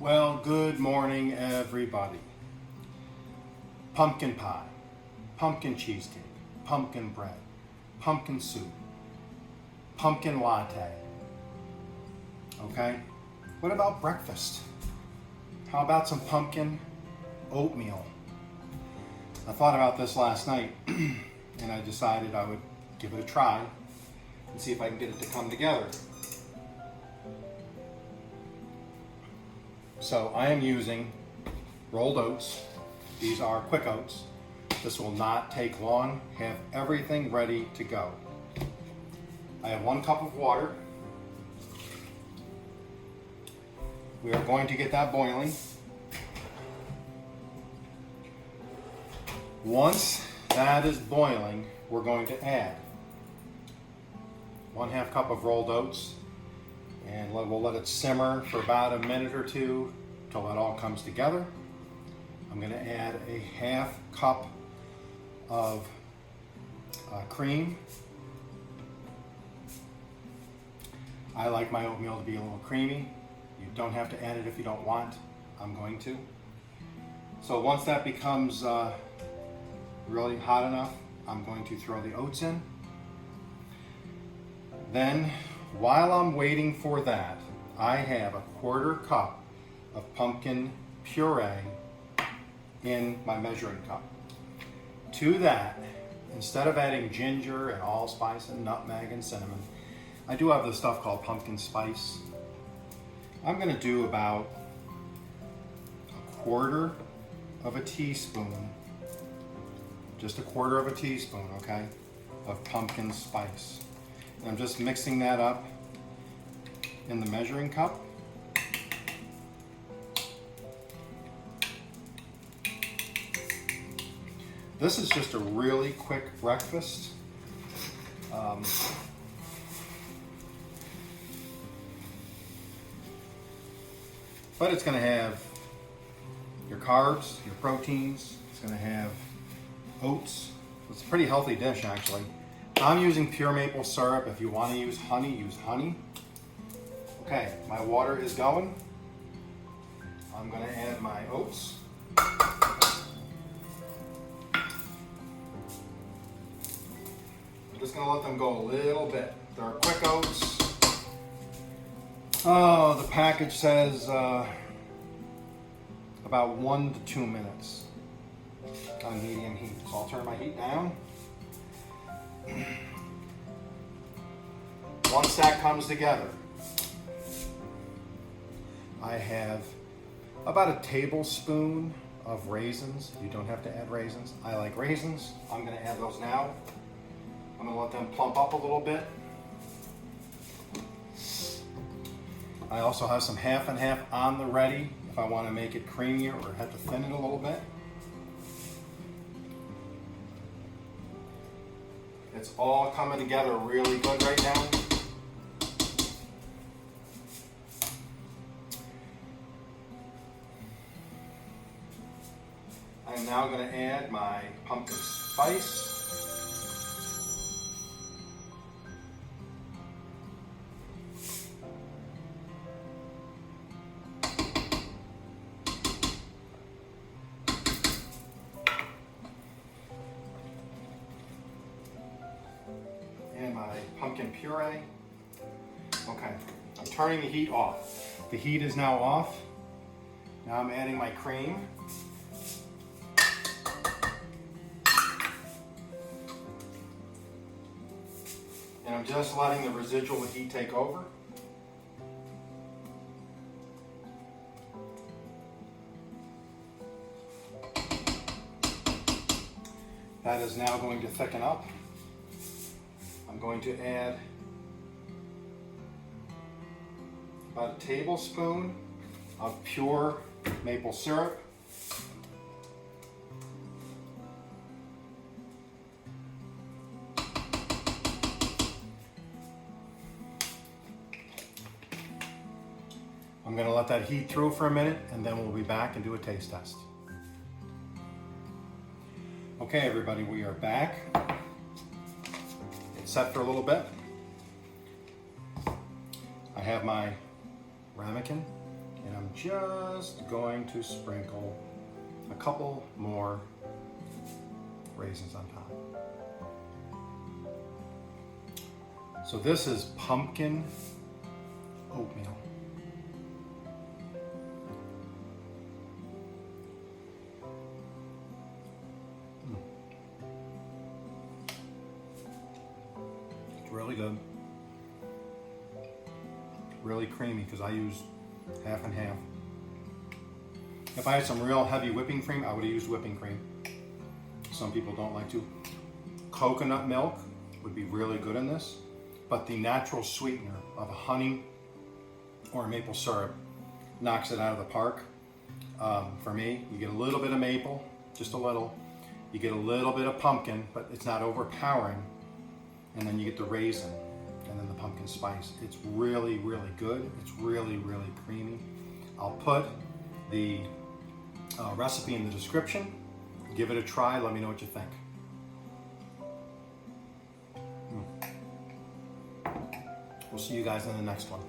Well, good morning, everybody. Pumpkin pie, pumpkin cheesecake, pumpkin bread, pumpkin soup, pumpkin latte. Okay? What about breakfast? How about some pumpkin oatmeal? I thought about this last night and I decided I would give it a try and see if I can get it to come together. So I am using rolled oats. These are quick oats. This will not take long. Have everything ready to go. I have 1 cup of water. We are going to get that boiling. Once that is boiling, we're going to add 1/2 cup of rolled oats, and we'll let it simmer for about a minute or two till it all comes together. I'm going to add a 1/2 cup of cream. I like my oatmeal to be a little creamy. You don't have to add it if you don't want. I'm going to. So once that becomes really hot enough, I'm going to throw the oats in. Then, while I'm waiting for that, I have a 1/4 cup of pumpkin puree in my measuring cup. To that, instead of adding ginger and allspice and nutmeg and cinnamon, I do have this stuff called pumpkin spice. I'm going to do about a 1/4 of a teaspoon, just a 1/4 of a teaspoon, okay, of pumpkin spice. And I'm just mixing that up in the measuring cup. This is just a really quick breakfast. But it's going to have your carbs, your proteins. It's going to have oats. It's a pretty healthy dish, actually. I'm using pure maple syrup. If you want to use honey, use honey. Okay, my water is going. I'm going to add my oats. I'm just going to let them go a little bit. They're quick oats. Oh, the package says about 1 to 2 minutes on medium heat. So I'll turn my heat down. Once that comes together, I have about a tablespoon of raisins. You don't have to add raisins. I like raisins. I'm going to add those now. I'm going to let them plump up a little bit. I also have some half and half on the ready if I want to make it creamier or have to thin it a little bit. It's all coming together really good right now. I'm now going to add my pumpkin spice. And my pumpkin puree. Okay, I'm turning the heat off. The heat is now off. Now I'm adding my cream. And I'm just letting the residual heat take over. That is now going to thicken up. I'm going to add about a tablespoon of pure maple syrup. I'm going to let that heat through for a minute and then we'll be back and do a taste test. Okay, everybody, we are back. It's set for a little bit. I have my ramekin And I'm just going to sprinkle a couple more raisins on top. So this is pumpkin oatmeal. It's really good. Really creamy because I use half and half. If I had some real heavy whipping cream, I would have used whipping cream. Some people don't like to. Coconut milk would be really good in this, but the natural sweetener of honey or maple syrup knocks it out of the park. For me, you get a little bit of maple, just a little. You get a little bit of pumpkin, but it's not overpowering. And then you get the raisin and then the pumpkin spice. It's really, really good. It's really, really creamy. I'll put the recipe in the description. Give it a try. Let me know what you think. We'll see you guys in the next one.